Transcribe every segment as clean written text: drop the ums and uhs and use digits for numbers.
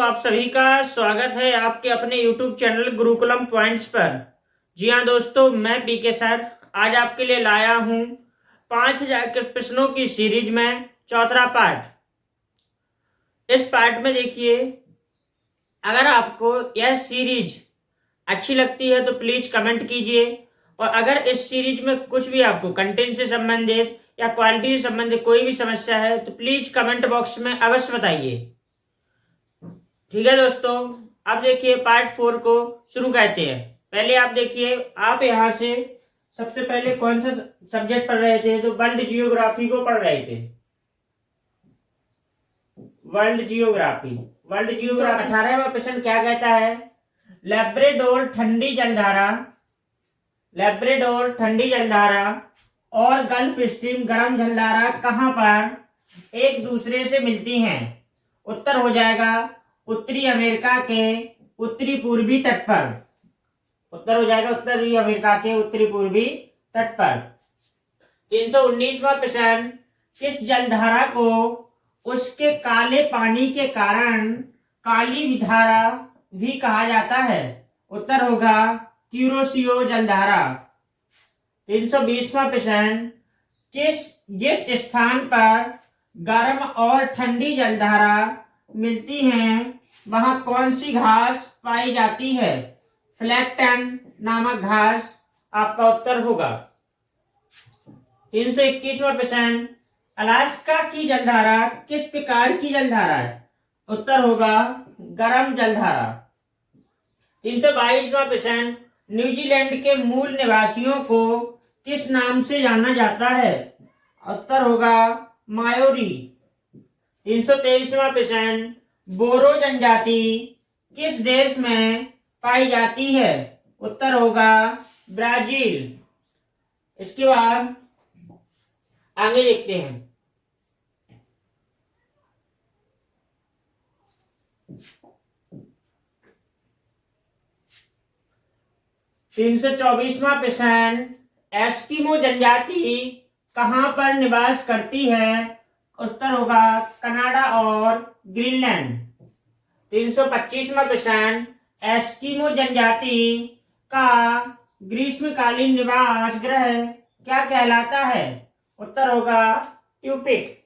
आप सभी का स्वागत है आपके अपने YouTube चैनल गुरुकुलम पॉइंट्स पर। जी हाँ दोस्तों, मैं पीके सर आज आपके लिए लाया हूँ 5000 के प्रश्नों की सीरीज में चौथा पार्ट। इस पार्ट में देखिए, अगर आपको यह सीरीज अच्छी लगती है तो प्लीज कमेंट कीजिए, और अगर इस सीरीज में कुछ भी आपको कंटेंट से संबंधित या क्वालिटी से संबंधित कोई भी समस्या है तो प्लीज कमेंट बॉक्स में अवश्य बताइए। ठीक है दोस्तों, अब देखिए पार्ट 4 को शुरू करते हैं। पहले आप देखिए, आप यहाँ से सबसे पहले कौन सा सब्जेक्ट पढ़ रहे थे? तो वर्ल्ड जियोग्राफी को पढ़ रहे थे। वर्ल्ड जियोग्राफी 18वां प्रश्न क्या कहता है? लेब्राडोर ठंडी जलधारा और गल्फ स्ट्रीम गर्म जलधारा कहां पर एक दूसरे से मिलती हैं? उत्तर हो जाएगा उत्तरी अमेरिका के उत्तरी पूर्वी तट पर। उत्तर हो जाएगा उत्तरी अमेरिका के उत्तरी पूर्वी तट पर। 319वां प्रश्न, किस जलधारा को उसके काले पानी के कारण काली धारा भी कहा जाता है? उत्तर होगा क्यूरोसियो जलधारा। 320वां प्रश्न, जिस स्थान पर गर्म और ठंडी जलधारा मिलती हैं वहां कौन सी घास पाई जाती है? फ्लैक्टन नामक घास आपका उत्तर होगा। 321वां प्रश्न, अलास्का की जलधारा किस प्रकार की जलधारा है? उत्तर होगा गर्म जलधारा। 322वां प्रश्न, न्यूजीलैंड के मूल निवासियों को किस नाम से जाना जाता है? उत्तर होगा मायोरी। 323वां प्रश्न, बोरो जनजाति किस देश में पाई जाती है? उत्तर होगा ब्राजील। इसके बाद आगे देखते हैं। 324वां प्रश्न, एस्किमो जनजाति कहां पर निवास करती है? उत्तर होगा कनाडा और ग्रीनलैंड। 325वां प्रश्न, एस्किमो जनजाति का ग्रीष्मकालीन निवास गृह क्या कहलाता है? उत्तर होगा ट्यूपिक।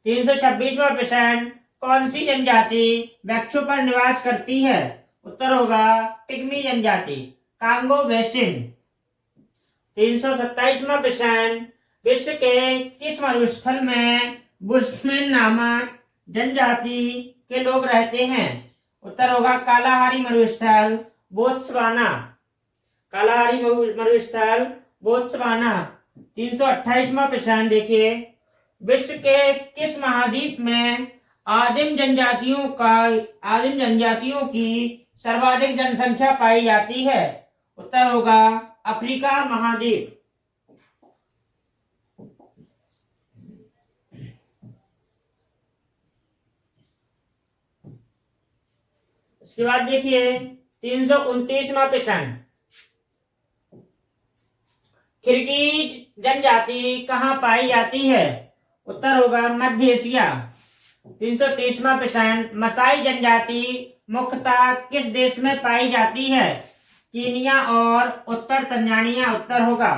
326वां प्रश्न, कौन सी जनजाति वृक्षों पर निवास करती है? उत्तर होगा पिग्मी जनजाति, कांगो बेसिन। 327वां प्रश्न, विश्व के किस मरुस्थल में बुशमैन नामक जनजाति के लोग रहते हैं? उत्तर होगा कालाहारी मरुस्थल बोत्सवाना। कालाहारी मरुस्थल बोत्सवाना। 328वां प्रश्न देखिए, विश्व के किस महाद्वीप में आदिम जनजातियों की सर्वाधिक जनसंख्या पाई जाती है? उत्तर होगा अफ्रीका महाद्वीप। इसके बाद देखिए 329वां प्रश्न, किर्गिज जनजाति कहां पाई जाती है? उत्तर होगा मध्य एशिया। 330वां प्रश्न, मसाई जनजाति मुख्यतः किस देश में पाई जाती है? कीनिया और उत्तर तंजानिया। उत्तर होगा।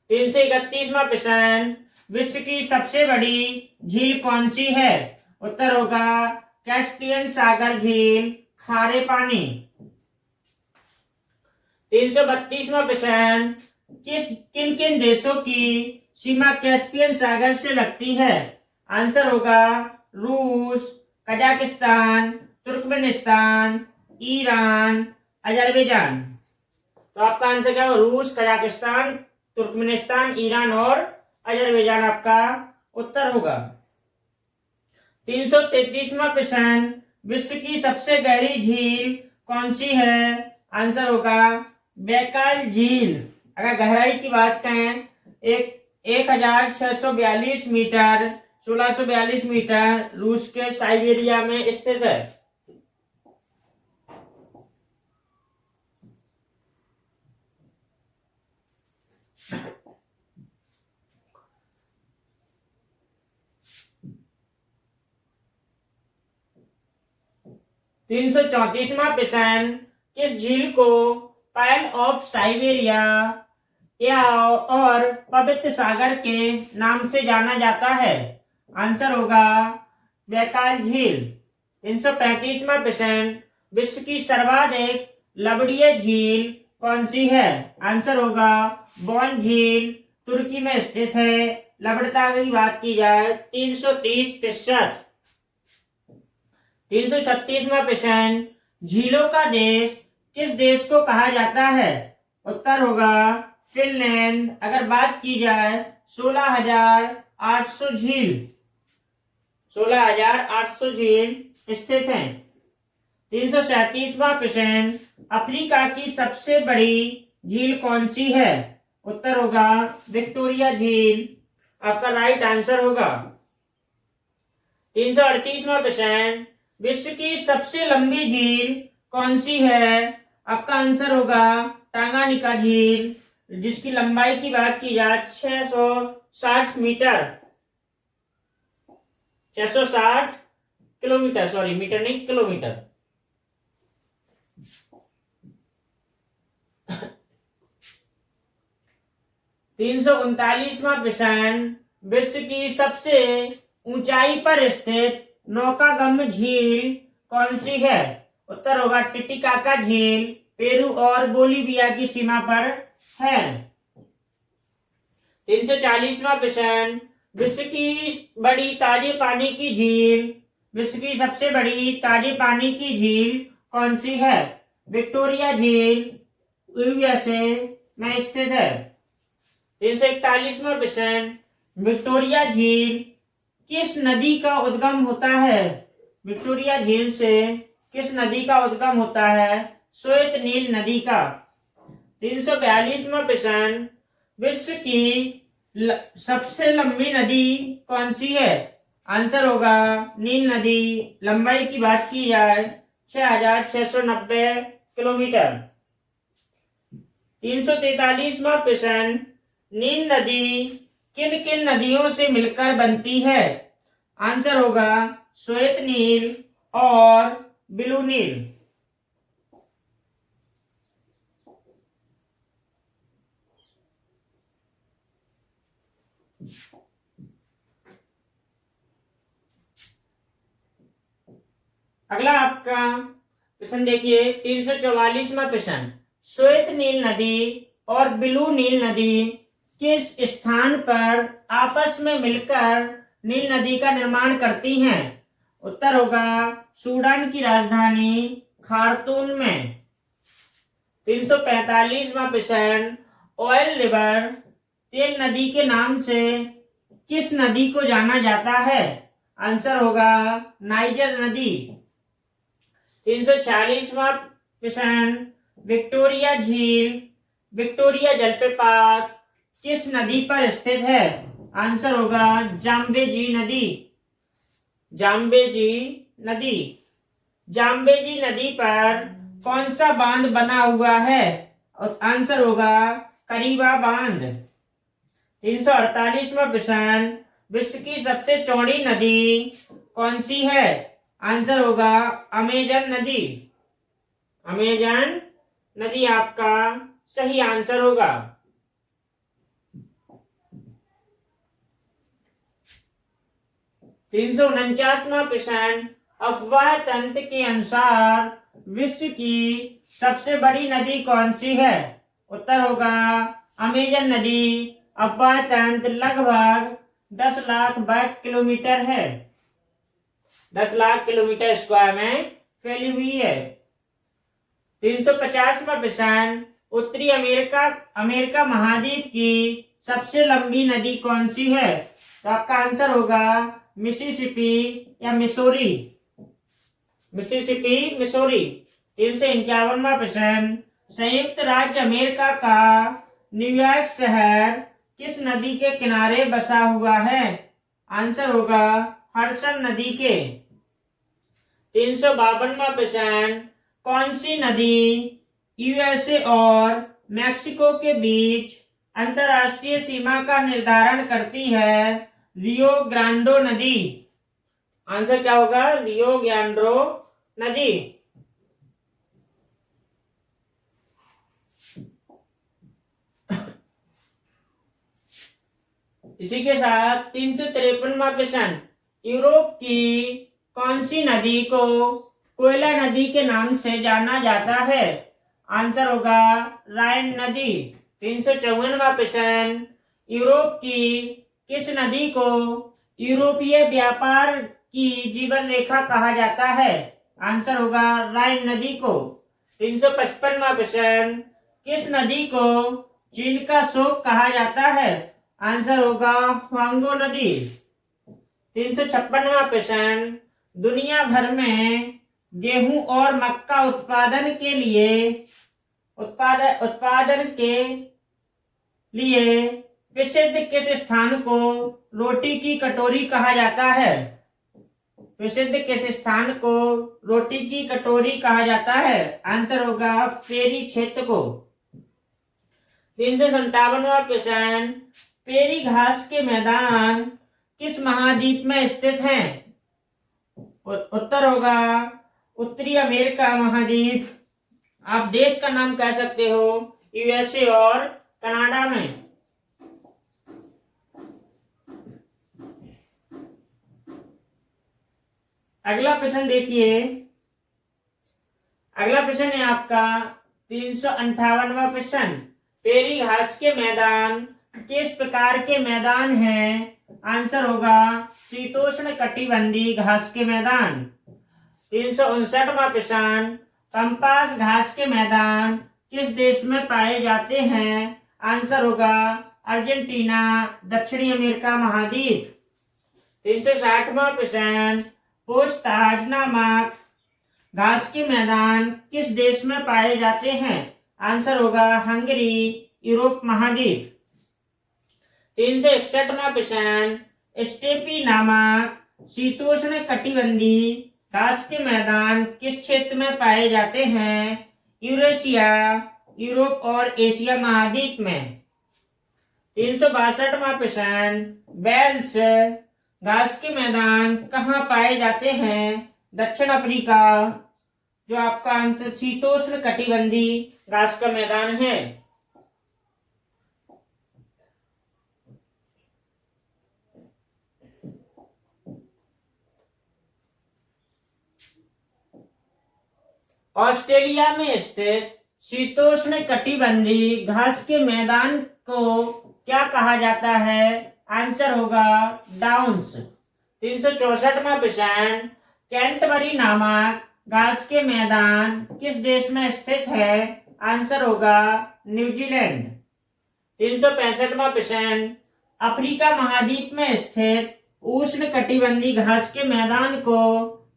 331वां प्रश्न, विश्व की सबसे बड़ी झील कौन सी है? उत्तर होगा कैस्पियन सागर झील, खारे पानी। 332वां प्रश्न, किन किन देशों की सीमा कैस्पियन सागर से लगती है? आंसर होगा रूस, कजाकिस्तान, तुर्कमेनिस्तान, ईरान, अजरबैजान। तो आपका आंसर क्या होगा? रूस, कजाकिस्तान, तुर्कमेनिस्तान, ईरान और अजरबैजान आपका उत्तर होगा। 333वां प्रश्न, विश्व की सबसे गहरी झील कौन सी है? आंसर होगा बैकाल झील। अगर गहराई की बात करें, 1642 मीटर 1642 मीटर रूस के साइबेरिया में स्थित है। 334वां प्रश्न, किस झील को पर्ल ऑफ साइबेरिया या और पवित्र सागर के नाम से जाना जाता है? आंसर होगा बैकाल झील। 335वां प्रश्न, विश्व की सर्वाधिक लवणीय झील कौन सी है? आंसर होगा बॉन झील, तुर्की में स्थित है। लवणता की बात की जाए 330%। 336वां प्रश्न, झीलों का देश किस देश को कहा जाता है? उत्तर होगा फिनलैंड। अगर बात की जाए 16,800 झील 16,800 झील स्थित हैं। 337वां प्रश्न, अफ्रीका की सबसे बड़ी झील कौन सी है? उत्तर होगा विक्टोरिया झील। आपका राइट आंसर होगा। 338वां प्रश्न, विश्व की सबसे लंबी झील कौन सी है? आपका आंसर होगा टांगानिका झील, जिसकी लंबाई की बात की जाए 660 मीटर 660 किलोमीटर, सॉरी मीटर नहीं किलोमीटर। 339वां प्रश्न, विश्व की सबसे ऊंचाई पर स्थित नौकागम्य झील कौन सी है? उत्तर होगा टिटिकाका झील, पेरू और बोलीविया की सीमा पर है। 340वां प्रश्न, विश्व की बड़ी ताजे पानी की झील विश्व की सबसे बड़ी ताजे पानी की झील कौन सी है? विक्टोरिया झील यूएसए में स्थित है। 341वां प्रश्न, विक्टोरिया झील किस नदी का उद्गम होता है? विक्टोरिया झील से किस नदी का उद्गम होता है? श्वेत नील नदी का। 342वां प्रश्न, विश्व की सबसे लंबी नदी कौन सी है? आंसर होगा नील नदी। लंबाई की बात की जाए 6,690 किलोमीटर। 343वां प्रश्न, नील नदी किन किन नदियों से मिलकर बनती है? आंसर होगा श्वेत नील और ब्लू नील। अगला आपका प्रश्न देखिए 344वां प्रश्न, श्वेत नील नदी और ब्लू नील नदी किस स्थान पर आपस में मिलकर नील नदी का निर्माण करती हैं? उत्तर होगा सूडान की राजधानी खार्तूम में। 345वां प्रश्न, ऑयल रिवर तेल नदी के नाम से किस नदी को जाना जाता है? आंसर होगा नाइजर नदी। 346वां प्रश्न, विक्टोरिया झील विक्टोरिया जलप्रपात किस नदी पर स्थित है? आंसर होगा जाम्बेजी नदी। जाम्बेजी नदी। जाम्बेजी नदी पर कौन सा बांध बना हुआ है? और आंसर होगा करीबा बांध। 348वां प्रश्न, विश्व की सबसे चौड़ी नदी कौन सी है? आंसर होगा अमेजन नदी। अमेजन नदी आपका सही आंसर होगा। 349वां प्रश्न, अफवाह तंत्र के अनुसार विश्व की सबसे बड़ी नदी कौन सी है? उत्तर होगा अमेजन नदी। अफवाह तंत्र लगभग 10 लाख वर्ग किलोमीटर है, 10 लाख किलोमीटर स्क्वायर में फैली हुई है। 350वां प्रश्न, उत्तरी अमेरिका महाद्वीप की सबसे लंबी नदी कौन सी है? तो आपका आंसर होगा मिसिसिपी या मिसौरी। Mississippi Missouri. 351वां प्रश्न, संयुक्त राज्य अमेरिका का न्यूयॉर्क शहर किस नदी के किनारे बसा हुआ है? आंसर होगा हडसन नदी के। 352वां प्रश्न, कौन सी नदी यूएसए और मैक्सिको के बीच अंतरराष्ट्रीय सीमा का निर्धारण करती है? रियो ग्रांडो नदी। आंसर क्या होगा? रियो ग्रांडो नदी। इसी के साथ 353वां प्रश्न, यूरोप की कौन सी नदी को कोयला नदी के नाम से जाना जाता है? आंसर होगा राइन नदी। 354वां प्रश्न, यूरोप की किस नदी को यूरोपीय व्यापार की जीवन रेखा कहा जाता है? आंसर होगा राइन नदी को। 355वां प्रश्न, किस नदी को चीन का शोक कहा जाता है? आंसर होगा वांगो नदी। 356वां प्रश्न, दुनिया भर में गेहूं और मक्का उत्पादन के लिए प्रसिद्ध किस स्थान को रोटी की कटोरी कहा जाता है? प्रसिद्ध किस स्थान को रोटी की कटोरी कहा जाता है? आंसर होगा पेरी क्षेत्र को। 357वां प्रश्न, पेरी घास के मैदान किस महाद्वीप में स्थित हैं? उत्तर होगा उत्तरी अमेरिका महाद्वीप। आप देश का नाम कह सकते हो यूएसए और कनाडा में। अगला प्रश्न देखिए, अगला प्रश्न है आपका 358वां प्रश्न, पेरी घास के मैदान किस प्रकार के मैदान हैं? आंसर होगा शीतोष्ण कटिबंधीय घास के मैदान। 359वां प्रश्न, पंपास घास के मैदान किस देश में पाए जाते हैं? आंसर होगा अर्जेंटीना, दक्षिणी अमेरिका महाद्वीप। 360वां प्रश्न, पोस्ताज नामक घास के मैदान किस देश में पाए जाते हैं? आंसर होगा हंगरी, यूरोप महाद्वीप। 361वां प्रश्न, स्टेपी नामक शीतोष्ण कटिबंधीय घास के मैदान किस क्षेत्र में पाए जाते हैं? यूरेशिया, यूरोप और एशिया महाद्वीप में। 362वां प्रश्न, बेल्स घास के मैदान कहाँ पाए जाते हैं? दक्षिण अफ्रीका, जो आपका आंसर शीतोष्ण कटिबंधीय घास का मैदान है। ऑस्ट्रेलिया में स्थित शीतोष्ण कटिबंधीय घास के मैदान को क्या कहा जाता है? आंसर होगा डाउन्स। 364वां प्रश्न, कैंटबरी नामक घास के मैदान किस देश में स्थित है? आंसर होगा न्यूजीलैंड। 365वां प्रश्न, अफ्रीका महाद्वीप में स्थित उष्ण कटिबंधीय घास के मैदान को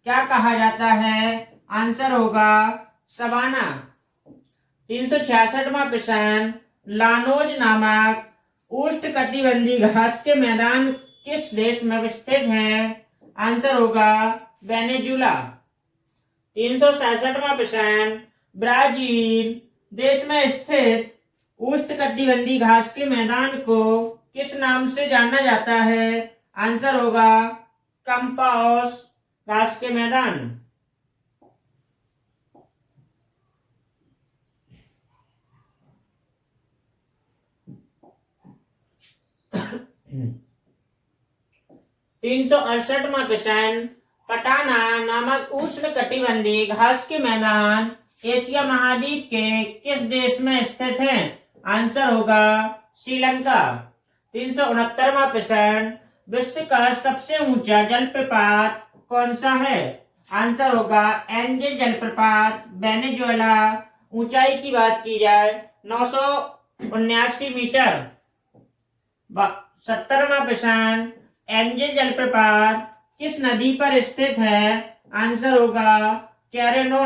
क्या कहा जाता है? आंसर होगा सवाना। 366वां प्रश्न, लानोज नामक उष्ण कटिबंधीय घास के मैदान किस देश में स्थित है? आंसर होगा वेनेजुला। 367वां प्रश्न, ब्राजील देश में स्थित उष्ण कटिबंधीय घास के मैदान को किस नाम से जाना जाता है? आंसर होगा कंपास घास के मैदान। तीन सौ 368वां प्रश्न, पटाना नामक उष्ण कटिबंधीय घास के मैदान एशिया महाद्वीप के किस देश में स्थित है? आंसर होगा श्रीलंका। 369वां प्रश्न, विश्व का सबसे ऊंचा जलप्रपात कौन सा है? आंसर होगा एनजे जलप्रपात, वेनेजुएला। ऊंचाई की बात की जाए 979 मीटर। 70वां प्रश्न, एनजे जलप्रपात किस नदी पर स्थित है? आंसर होगा कैरोनी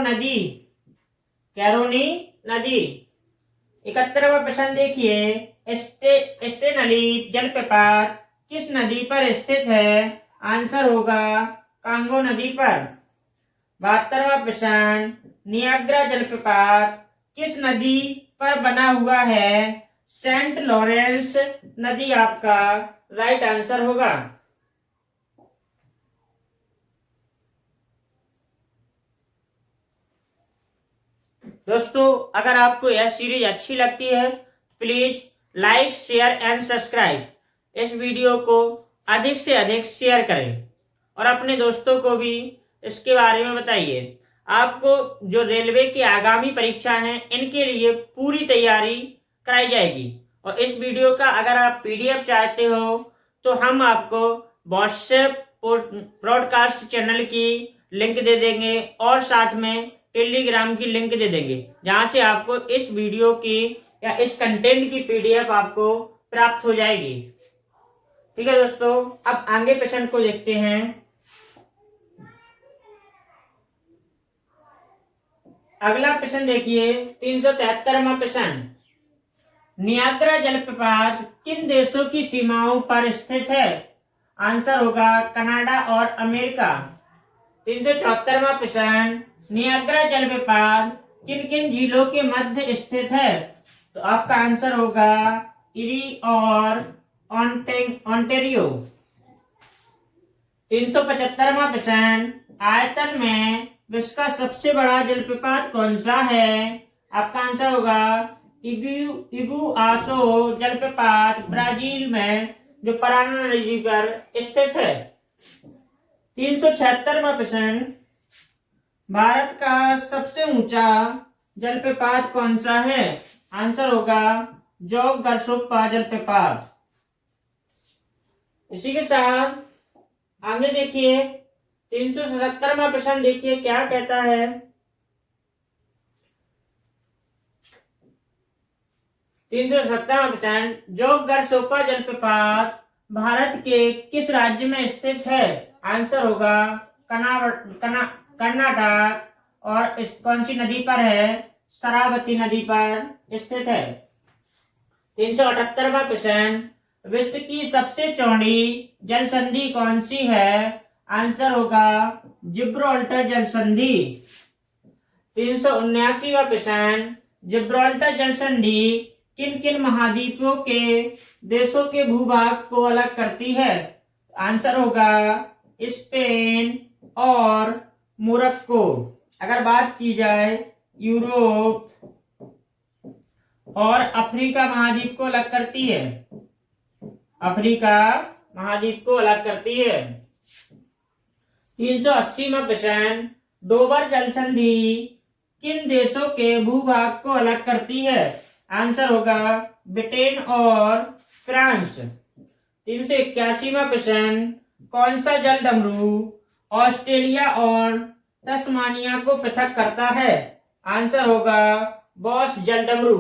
नदी। 71वां प्रश्न देखिए, स्टेनली जलप्रपात किस नदी पर स्थित है? आंसर होगा कांगो नदी पर। 72वां प्रश्न, नियाग्रा जलप्रपात किस नदी पर बना हुआ है? सेंट लॉरेंस नदी आपका राइट आंसर होगा। दोस्तों, अगर आपको यह सीरीज अच्छी लगती है please like, share and subscribe. इस वीडियो को अधिक से अधिक शेयर करें और अपने दोस्तों को भी इसके बारे में बताइए। आपको जो रेलवे की आगामी परीक्षा हैं इनके लिए पूरी तैयारी कराई जाएगी। और इस वीडियो का अगर आप पीडीएफ चाहते हो तो हम आपको व्हाट्सएप ब्रॉडकास्ट चैनल की लिंक दे देंगे और साथ में टेलीग्राम की लिंक दे देंगे, जहां से आपको इस वीडियो की या इस कंटेंट की पीडीएफ आपको प्राप्त हो जाएगी। ठीक है दोस्तों, अब आगे प्रश्न को देखते हैं। अगला प्रश्न देखिए 373वां प्रश्न। नियाग्रा जलप्रपात किन देशों की सीमाओं पर स्थित है? आंसर होगा कनाडा और अमेरिका। 374वां प्रश्न। नियाग्रा जलप्रपात किन किन झीलों के मध्य स्थित है? तो आपका आंसर होगा इरी और ओंटारियो। 375वां प्रश्न। आयतन में विश्व का सबसे बड़ा जलप्रपात कौन सा है? आपका आंसर होगा इगुआसो जलप्रपात, ब्राजील में जो पराना नदी पर स्थित है। 376वां प्रश्न। भारत का सबसे ऊंचा जलप्रपात कौन सा है? आंसर होगा जोग गरसोप्पा जलप्रपात। इसी के साथ आगे देखिए 377वां प्रश्न देखिए क्या कहता है। 377वां प्रश्न। जोग गरसोप्पा जलप्रपात भारत के किस राज्य में स्थित है? आंसर होगा कर्नाटक। और इस कौन सी नदी पर है? शरावती नदी पर स्थित है। 378वां प्रश्न। विश्व की सबसे चौड़ी जल संधि कौन सी है? आंसर होगा जिब्राल्टर जल संधि। 379वां प्रश्न। जिब्राल्टर जल संधि किन किन महाद्वीपों के देशों के भूभाग को अलग करती है? आंसर होगा स्पेन और मोरक्को। अगर बात की जाए यूरोप और अफ्रीका महाद्वीप को अलग करती है। अफ्रीका महाद्वीप को अलग करती है। 380वां प्रश्न। डोबर जल संधि किन देशों के भूभाग को अलग करती है? आंसर होगा ब्रिटेन और फ्रांस। 381वां प्रश्न। कौन सा जल डमरू ऑस्ट्रेलिया और तस्मानिया को पृथक करता है? आंसर होगा बॉस जल डमरू।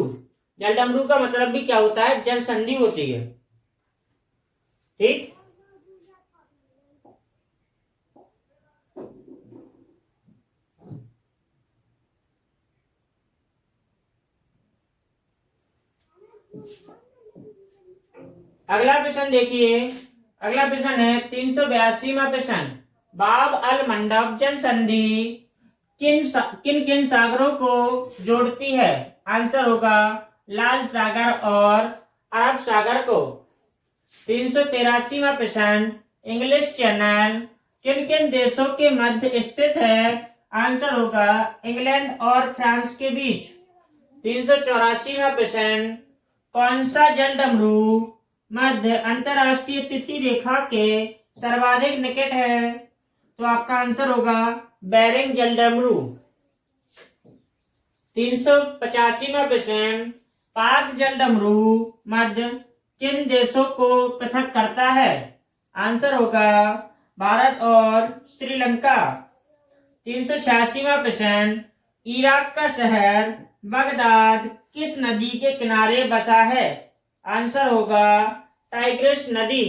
जल डमरू का मतलब भी क्या होता है? जल संधि होती है। ठीक। अगला प्रश्न देखिए। अगला प्रश्न है 382वां प्रश्न। बाब अल मंडब जल संधि किन किन सागरों को जोड़ती है? आंसर होगा लाल सागर और अरब सागर को। 383वां प्रश्न। इंग्लिश चैनल किन किन देशों के मध्य स्थित है? आंसर होगा इंग्लैंड और फ्रांस के बीच। 384वां प्रश्न। कौन सा जल डमरू मध्य अंतरराष्ट्रीय तिथि रेखा के सर्वाधिक निकट है? तो आपका आंसर होगा बेरिंग जल डमरू। 385वां प्रश्न। पाक जल डमरू मध्य किन देशों को पृथक करता है? आंसर होगा भारत और श्रीलंका। 386वां प्रश्न। इराक का शहर बगदाद किस नदी के किनारे बसा है? आंसर होगा टाइग्रिस नदी।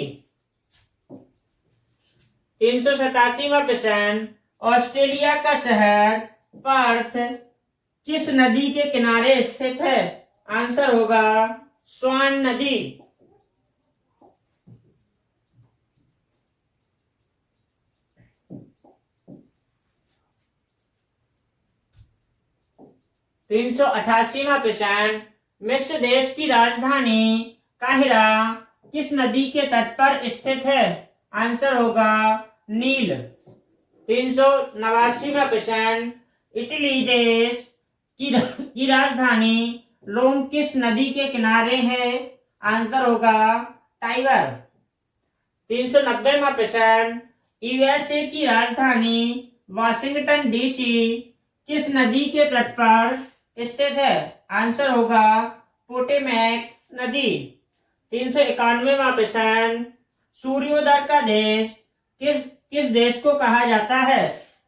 387वां प्रश्न। ऑस्ट्रेलिया का शहर पर्थ किस नदी के किनारे स्थित है? आंसर होगा स्वान नदी। 388वां प्रश्न। मिस्र देश की राजधानी काहिरा किस नदी के तट पर स्थित है? आंसर होगा नील। 389वां प्रश्न। इटली देश की राजधानी रोम किस नदी के किनारे है? आंसर होगा टाइबर। 390वां प्रश्न, यूएसए की राजधानी वाशिंगटन डीसी किस नदी के तट पर स्थित है? आंसर होगा पोटोमैक नदी। 391वां प्रश्न, सूर्योदय का देश किस किस देश को कहा जाता है?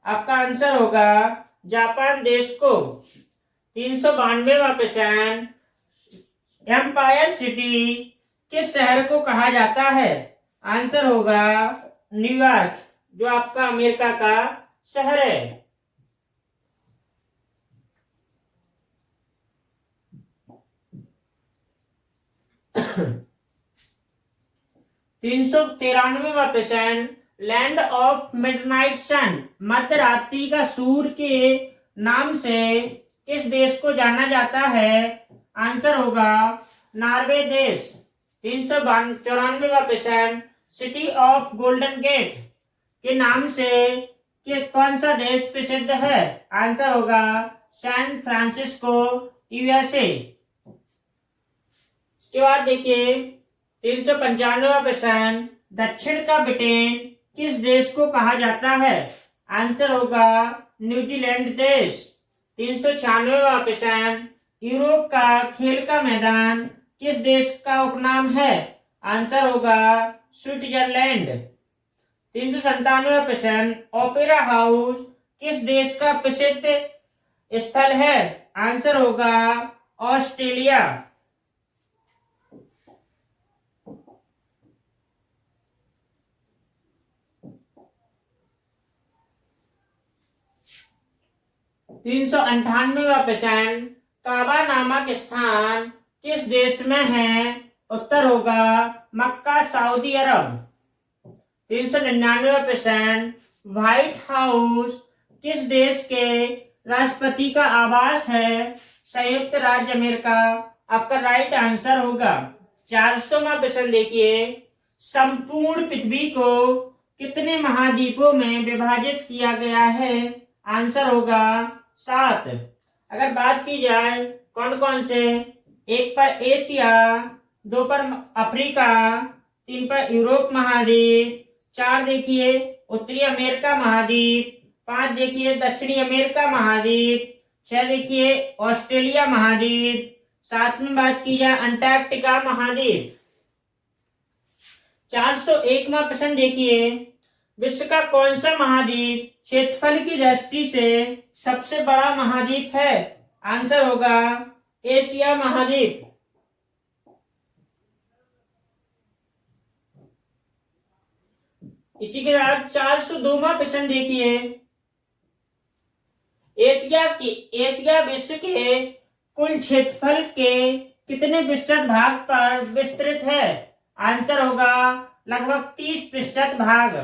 आपका आंसर होगा जापान देश को। 392वां प्रश्न, एम्पायर सिटी किस शहर को कहा जाता है? आंसर होगा न्यूयॉर्क, जो आपका अमेरिका का शहर है। 393वां प्रश्न, लैंड ऑफ मिडनाइट सन मध्य रात्रि का सूर्य के नाम से किस देश को जाना जाता है? आंसर होगा नॉर्वे देश। 394वां प्रश्न, सिटी ऑफ गोल्डन गेट के नाम से कौन सा देश प्रसिद्ध है? आंसर होगा सैन फ्रांसिस्को, यूएसए। इसके बाद देखिए 395वां प्रश्न, दक्षिण का ब्रिटेन किस देश को कहा जाता है? आंसर होगा न्यूजीलैंड देश। 396वां प्रश्न, यूरोप का खेल का मैदान किस देश का उपनाम है? आंसर होगा स्विट्जरलैंड। 397वां प्रश्न, ओपेरा हाउस किस देश का प्रसिद्ध स्थल है? आंसर होगा ऑस्ट्रेलिया। 398वां प्रश्न, काबा नामक स्थान किस देश में है? उत्तर होगा मक्का, सऊदी अरब। 399वां प्रश्न, व्हाइट हाउस किस देश के राष्ट्रपति का आवास है? संयुक्त राज्य अमेरिका, आपका राइट आंसर होगा। 400वां प्रश्न देखिए, संपूर्ण पृथ्वी को कितने महाद्वीपों में विभाजित किया गया है? आंसर होगा 7। अगर बात की जाए कौन कौन से, 1 पर एशिया, 2 पर अफ्रीका, 3 पर यूरोप महाद्वीप, 4 देखिए उत्तरी अमेरिका महाद्वीप, 5 देखिए दक्षिणी अमेरिका महाद्वीप, 6 देखिए ऑस्ट्रेलिया महाद्वीप, 7 में बात की जाए अंटार्कटिका महाद्वीप। 401वां प्रश्न देखिए, विश्व का कौन सा महाद्वीप क्षेत्रफल की दृष्टि से सबसे बड़ा महाद्वीप है? आंसर होगा एशिया महाद्वीप। इसी के साथ 402वां प्रश्न देखिए, एशिया विश्व के कुल क्षेत्रफल के कितने प्रतिशत भाग पर विस्तृत है? आंसर होगा लगभग 30% भाग।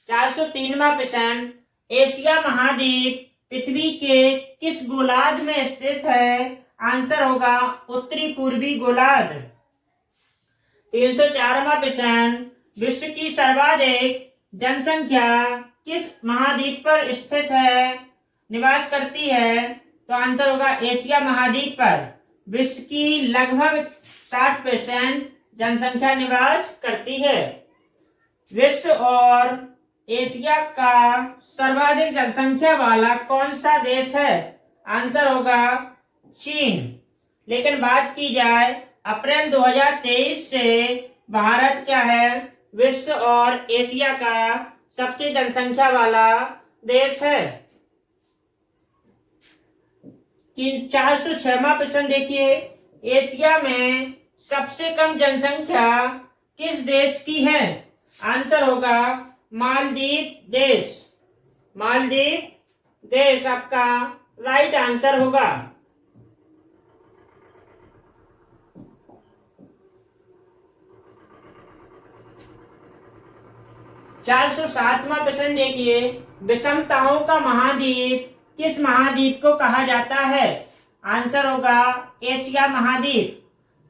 403वां प्रश्न, एशिया महाद्वीप पृथ्वी के किस गोलार्ध में स्थित है? आंसर होगा उत्तरी पूर्वी गोलार्ध। 304वां प्रश्न, विश्व की सर्वाधिक जनसंख्या किस महाद्वीप पर स्थित है, निवास करती है? तो आंसर होगा एशिया महाद्वीप पर। विश्व की लगभग 60% जनसंख्या निवास करती है। विश्व और एशिया का सर्वाधिक जनसंख्या वाला कौन सा देश है? आंसर होगा चीन। लेकिन बात की जाए अप्रैल 2023 से भारत क्या है? विश्व और एशिया का सबसे जनसंख्या वाला देश है। 406वां प्रश्न देखिए, एशिया में सबसे कम जनसंख्या किस देश की है? आंसर होगा मालदीव देश। मालदीव देश आपका राइट आंसर होगा। 407वां प्रश्न देखिए, विषमताओं का महाद्वीप किस महाद्वीप को कहा जाता है? आंसर होगा एशिया महाद्वीप।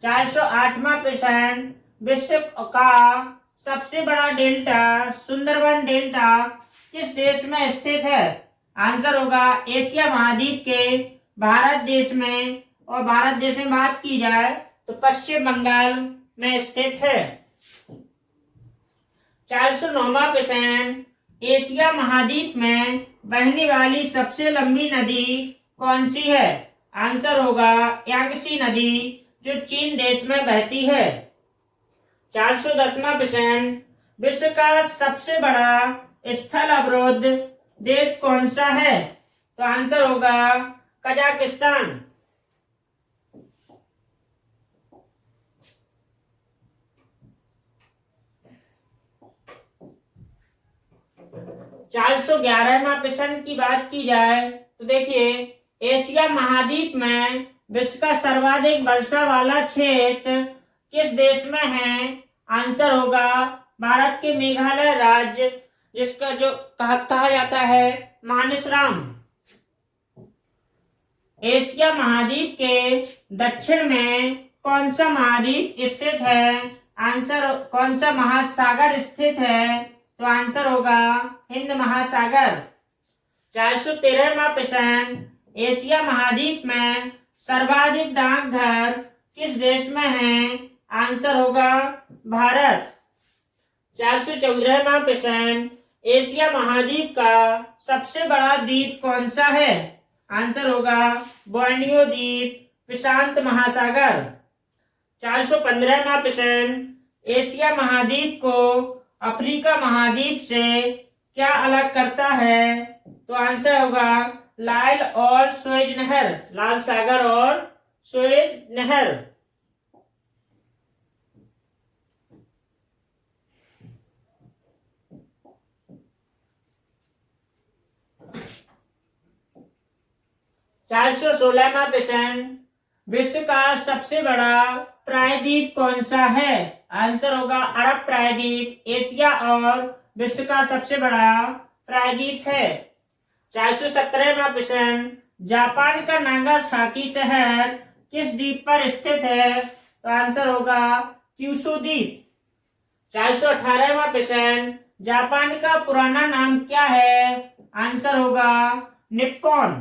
408वां प्रश्न, विश्व का सबसे बड़ा डेल्टा सुंदरबन डेल्टा किस देश में स्थित है? आंसर होगा एशिया महाद्वीप के भारत देश में। और भारत देश में बात की जाए तो पश्चिम बंगाल में स्थित है। 409वां प्रश्न, एशिया महाद्वीप में बहने वाली सबसे लंबी नदी कौन सी है? आंसर होगा यांगसी नदी, जो चीन देश में बहती है। 410वां प्रश्न, विश्व का सबसे बड़ा स्थल अवरोध देश कौन सा है? तो आंसर होगा कजाकिस्तान। 411वां प्रश्न की बात की जाए तो देखिए, एशिया महाद्वीप में विश्व का सर्वाधिक वर्षा वाला क्षेत्र किस देश में है? आंसर होगा भारत के मेघालय राज्य, जिसका जो कहा जाता है मानसराम। एशिया महाद्वीप के दक्षिण में कौन सा महाद्वीप स्थित है? आंसर कौन सा महासागर स्थित है? तो आंसर होगा हिंद महासागर। 413वां प्रश्न, एशिया महाद्वीप में सर्वाधिक डाकघर किस देश में है? आंसर होगा भारत। 414वां प्रश्न, एशिया महाद्वीप का सबसे बड़ा द्वीप कौन सा है? आंसर होगा बोर्नियो द्वीप, प्रशांत महासागर। 415वां प्रश्न, एशिया महाद्वीप को अफ्रीका महाद्वीप से क्या अलग करता है? तो आंसर होगा लाल और सुएज नहर, लाल सागर और सुएज नहर। 416वां प्रश्न, विश्व का सबसे बड़ा प्रायद्वीप कौन सा है? आंसर होगा अरब प्रायद्वीप, एशिया और विश्व का सबसे बड़ा प्रायद्वीप है। 417वां प्रश्न, जापान का नागासाकी शहर किस द्वीप पर स्थित है? तो आंसर होगा क्यूशू द्वीप। 418वां प्रश्न, जापान का पुराना नाम क्या है? आंसर होगा निप्पॉन।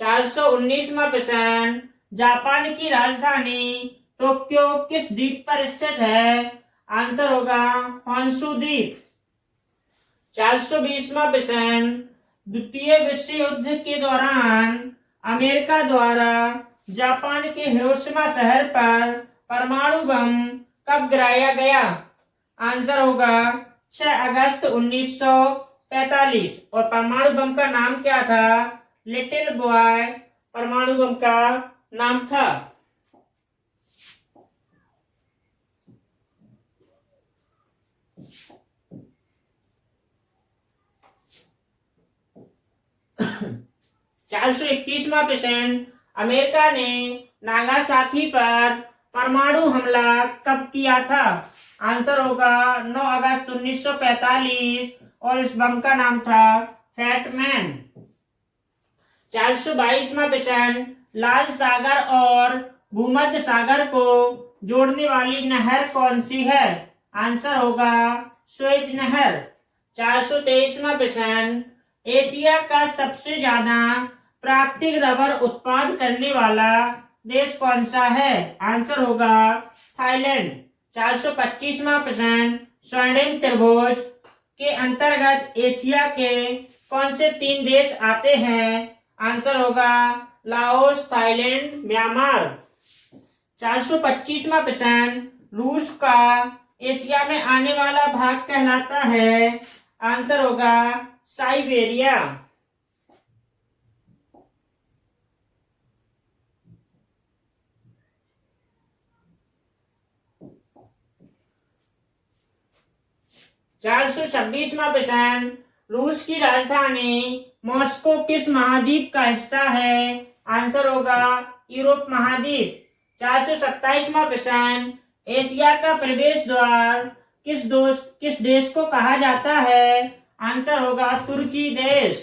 419वां प्रश्न, जापान की राजधानी टोक्यो किस द्वीप पर स्थित है? आंसर होगा होन्शु द्वीप। 420वां प्रश्न, द्वितीय विश्व युद्ध के दौरान अमेरिका द्वारा जापान के हिरोशिमा शहर पर परमाणु बम कब गिराया गया? आंसर होगा 6 अगस्त 1945। और परमाणु बम का नाम क्या था? लिटिल बॉय परमाणु बम का नाम था। चार सौ 421वां प्रश्न, अमेरिका ने नागासाकी पर परमाणु हमला कब किया था? आंसर होगा 9 अगस्त 1945 और इस बम का नाम था फैटमैन। 422वां प्रश्न, लाल सागर और भूमध्य सागर को जोड़ने वाली नहर कौन सी है? आंसर होगा सुएज नहर। 423वां प्रश्न, एशिया का सबसे ज्यादा प्राकृतिक रबर उत्पाद करने वाला देश कौन सा है? आंसर होगा थाईलैंड। 425वां प्रश्न, स्वर्णिम त्रिभुज के अंतर्गत एशिया के कौन से 3 देश आते हैं? आंसर होगा लाओस, थाईलैंड, म्यांमार। 425वां प्रश्न, रूस का एशिया में आने वाला भाग कहलाता है? आंसर होगा साइबेरिया। 426वां प्रश्न, रूस की राजधानी मॉस्को किस महाद्वीप का हिस्सा है? आंसर होगा यूरोप महाद्वीप। 427वां प्रश्न, एशिया का प्रवेश द्वार किस देश को कहा जाता है? आंसर होगा तुर्की देश।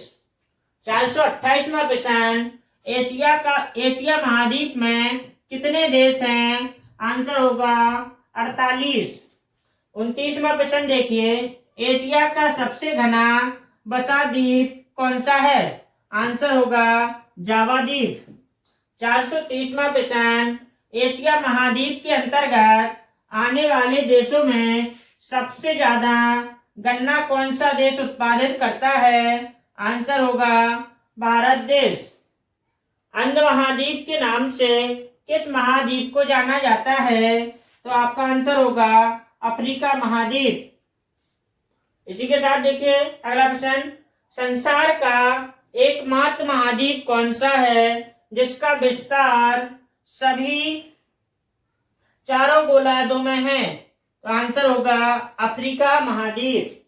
428वां प्रश्न, एशिया महाद्वीप में कितने देश हैं? आंसर होगा 48। 29वां प्रश्न देखिए, एशिया का सबसे घना बसा द्वीप कौन सा है? आंसर होगा जावा द्वीप। 430वां प्रश्न, एशिया महाद्वीप के अंतर्गत आने वाले देशों में सबसे ज्यादा गन्ना कौन सा देश उत्पादित करता है? आंसर होगा भारत देश। अंध महाद्वीप के नाम से किस महाद्वीप को जाना जाता है? तो आपका आंसर होगा अफ्रीका महाद्वीप। इसी के साथ देखिए अगला प्रश्न, संसार का एकमात्र महाद्वीप कौन सा है जिसका विस्तार सभी चारों गोलार्धों में है? तो आंसर होगा अफ्रीका महाद्वीप।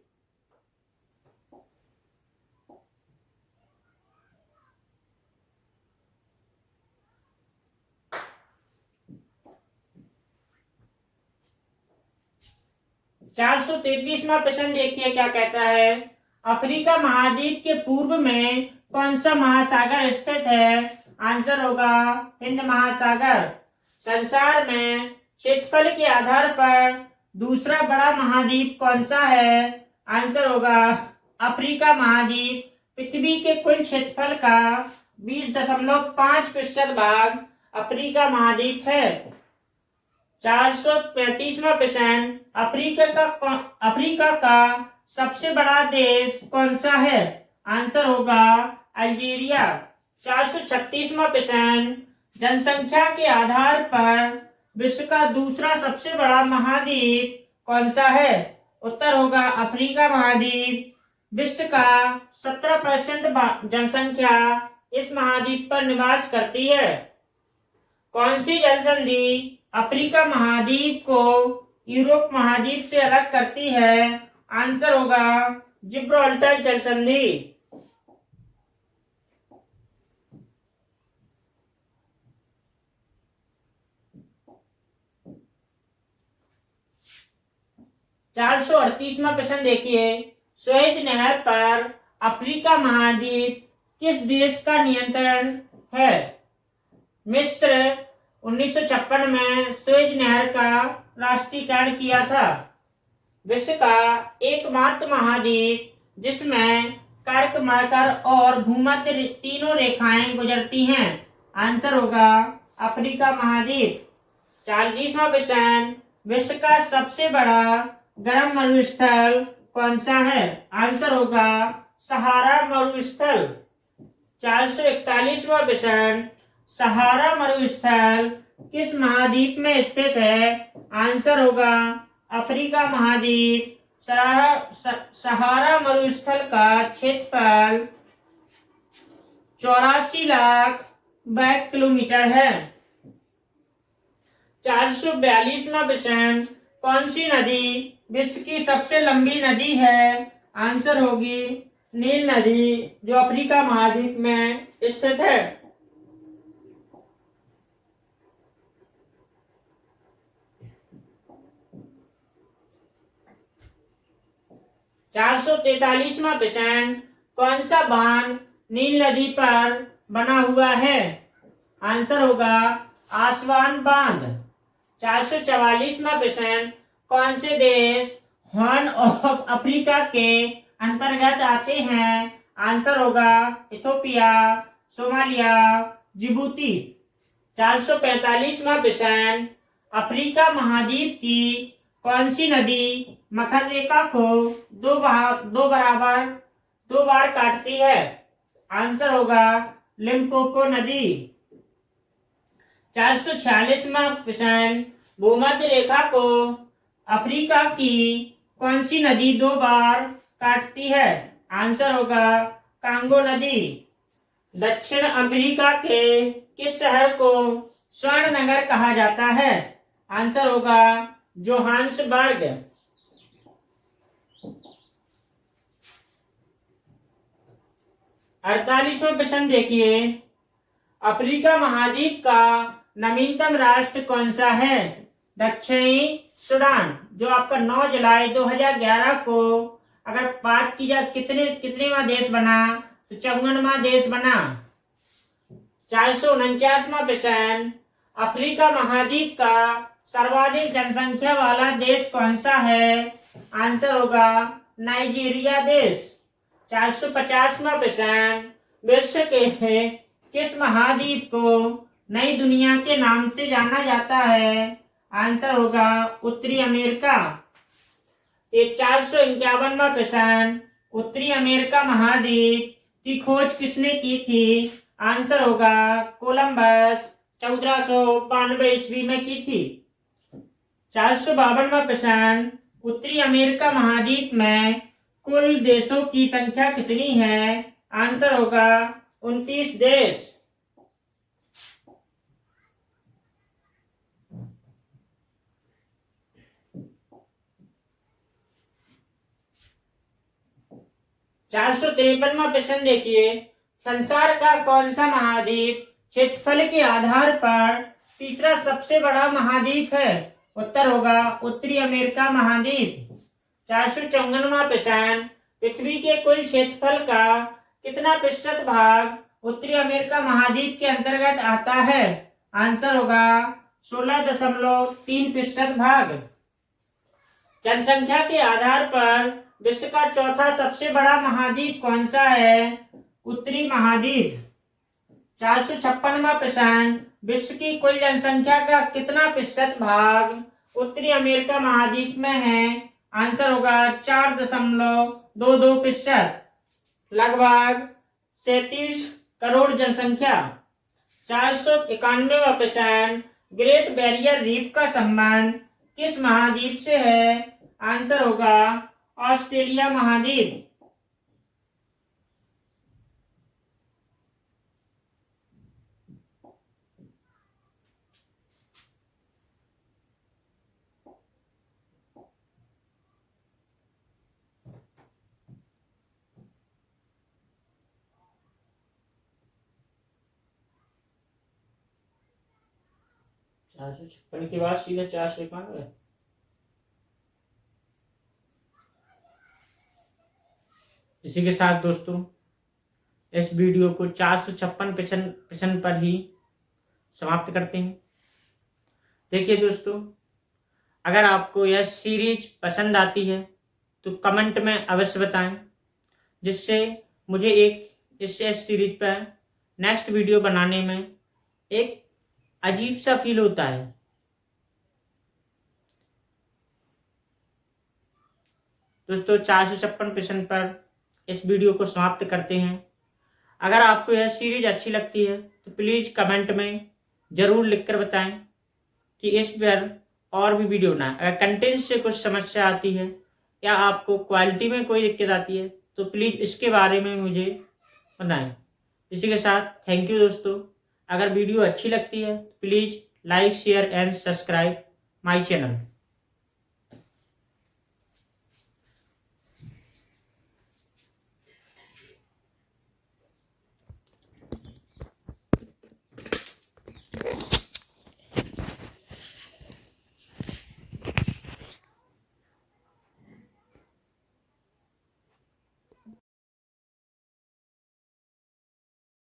चार सौ 33वां प्रश्न देखिए क्या कहता है, अफ्रीका महाद्वीप के पूर्व में कौन सा महासागर स्थित है? आंसर होगा हिंद महासागर। संसार में क्षेत्रफल के आधार पर दूसरा बड़ा महाद्वीप कौन सा है? आंसर होगा अफ्रीका महाद्वीप। पृथ्वी के कुल क्षेत्रफल का 20.5% भाग अफ्रीका महाद्वीप है। 435वां प्रश्न, अफ्रीका का सबसे बड़ा देश कौन सा है? आंसर होगा अल्जीरिया। 436वां प्रश्न, जनसंख्या के आधार पर विश्व का दूसरा सबसे बड़ा महाद्वीप कौन सा है? उत्तर होगा अफ्रीका महाद्वीप। विश्व का 17% जनसंख्या इस महाद्वीप पर निवास करती है। कौन सी जल संधि अफ्रीका महाद्वीप को यूरोप महाद्वीप से अलग करती है? आंसर होगा जिब्राल्टर जल संधि। चार सौ 38वां प्रश्न देखिए, सुएज नहर पर अफ्रीका महाद्वीप किस देश का नियंत्रण है? मिस्र 1956 में सुएज नहर का राष्ट्रीयकरण किया था। विश्व का एकमात्र महाद्वीप जिसमें कर्क, मकर और भूमध्य तीनों रेखाएं गुजरती हैं? आंसर होगा अफ्रीका महाद्वीप। 40वां प्रश्न, विश्व का सबसे बड़ा गर्म मरुस्थल कौन सा है? आंसर होगा सहारा मरुस्थल। 441वां प्रश्न, सहारा मरुस्थल किस महाद्वीप में स्थित है? आंसर होगा अफ्रीका महाद्वीप। सहारा मरुस्थल का क्षेत्रफल 84 लाख वर्ग किलोमीटर है। 442वां प्रश्न, कौन सी नदी विश्व की सबसे लंबी नदी है? आंसर होगी नील नदी जो अफ्रीका महाद्वीप में स्थित है। 443वां प्रश्न, कौन सा बांध नील नदी पर बना हुआ है? आंसर होगा आसवान बांध। 444वां प्रश्न, कौन से देश हॉर्न ऑफ अफ्रीका के अंतर्गत आते हैं? आंसर होगा इथोपिया, सोमालिया, जिबूती। 445वां प्रश्न, अफ्रीका महाद्वीप की कौन सी नदी मकर रेखा को दो बार काटती है? आंसर होगा लिम्पोपो नदी। 446वां प्रश्न, भूमध्य रेखा को अफ्रीका की कौन सी नदी 2 बार काटती है? आंसर होगा कांगो नदी। दक्षिण अमेरिका के किस शहर को स्वर्ण नगर कहा जाता है? आंसर होगा जोहान्सबर्ग। 48वां प्रश्न देखिए, अफ्रीका महाद्वीप का नवीनतम राष्ट्र कौन सा है? दक्षिणी सूडान, जो आपका 9 जुलाई 2011 को अगर बात की जाए कितनेवां देश बना, तो 54वां देश बना। 449वां प्रश्न, अफ्रीका महाद्वीप का सर्वाधिक जनसंख्या वाला देश कौन सा है? आंसर होगा नाइजीरिया देश। 450वां प्रश्न, विश्व के किस महाद्वीप को नई दुनिया के नाम से जाना जाता है? आंसर होगा उत्तरी अमेरिका। ये 451वां प्रश्न, उत्तरी अमेरिका महाद्वीप की खोज किसने की थी? आंसर होगा कोलंबस, 1492 ईस्वी में की थी। 452वां प्रश्न, उत्तरी अमेरिका महाद्वीप में कुल देशों की संख्या कितनी है? आंसर होगा 29 देश। चार सौ 53वां प्रश्न देखिए, संसार का कौन सा महाद्वीप क्षेत्रफल के आधार पर तीसरा सबसे बड़ा महाद्वीप है? उत्तर होगा उत्तरी अमेरिका महाद्वीप। 454वां प्रश्न, पृथ्वी के कुल क्षेत्रफल का कितना प्रतिशत भाग उत्तरी अमेरिका महाद्वीप के अंतर्गत आता है? आंसर होगा 16.3% भाग। जनसंख्या के आधार पर विश्व का चौथा सबसे बड़ा महाद्वीप कौन सा है? उत्तरी महाद्वीप। 456वां प्रश्न, विश्व की कुल जनसंख्या का कितना प्रतिशत भाग उत्तरी अमेरिका महाद्वीप में है? आंसर होगा 4.22%, लगभग 33 करोड़ जनसंख्या। 491वां प्रश्न, ग्रेट बैरियर रीफ का संबंध किस महाद्वीप से है? आंसर होगा ऑस्ट्रेलिया महाद्वीप। चार सौ छप्पन के बाद सीधा 491। इसी के साथ दोस्तों इस वीडियो को 456 प्रश्न पर ही समाप्त करते हैं। देखिए दोस्तों, अगर आपको यह सीरीज पसंद आती है तो कमेंट में अवश्य बताएं, जिससे मुझे इस सीरीज पर नेक्स्ट वीडियो बनाने में एक अजीब सा फील होता है। दोस्तों 456 प्रश्न पर इस वीडियो को समाप्त करते हैं। अगर आपको यह सीरीज अच्छी लगती है तो प्लीज़ कमेंट में ज़रूर लिखकर बताएं कि इस पर और भी वीडियो बनाएं। अगर कंटेंट से कुछ समस्या आती है या आपको क्वालिटी में कोई दिक्कत आती है तो प्लीज़ इसके बारे में मुझे बताएं। इसी के साथ थैंक यू दोस्तों। अगर वीडियो अच्छी लगती है तो please like, share and subscribe my channel.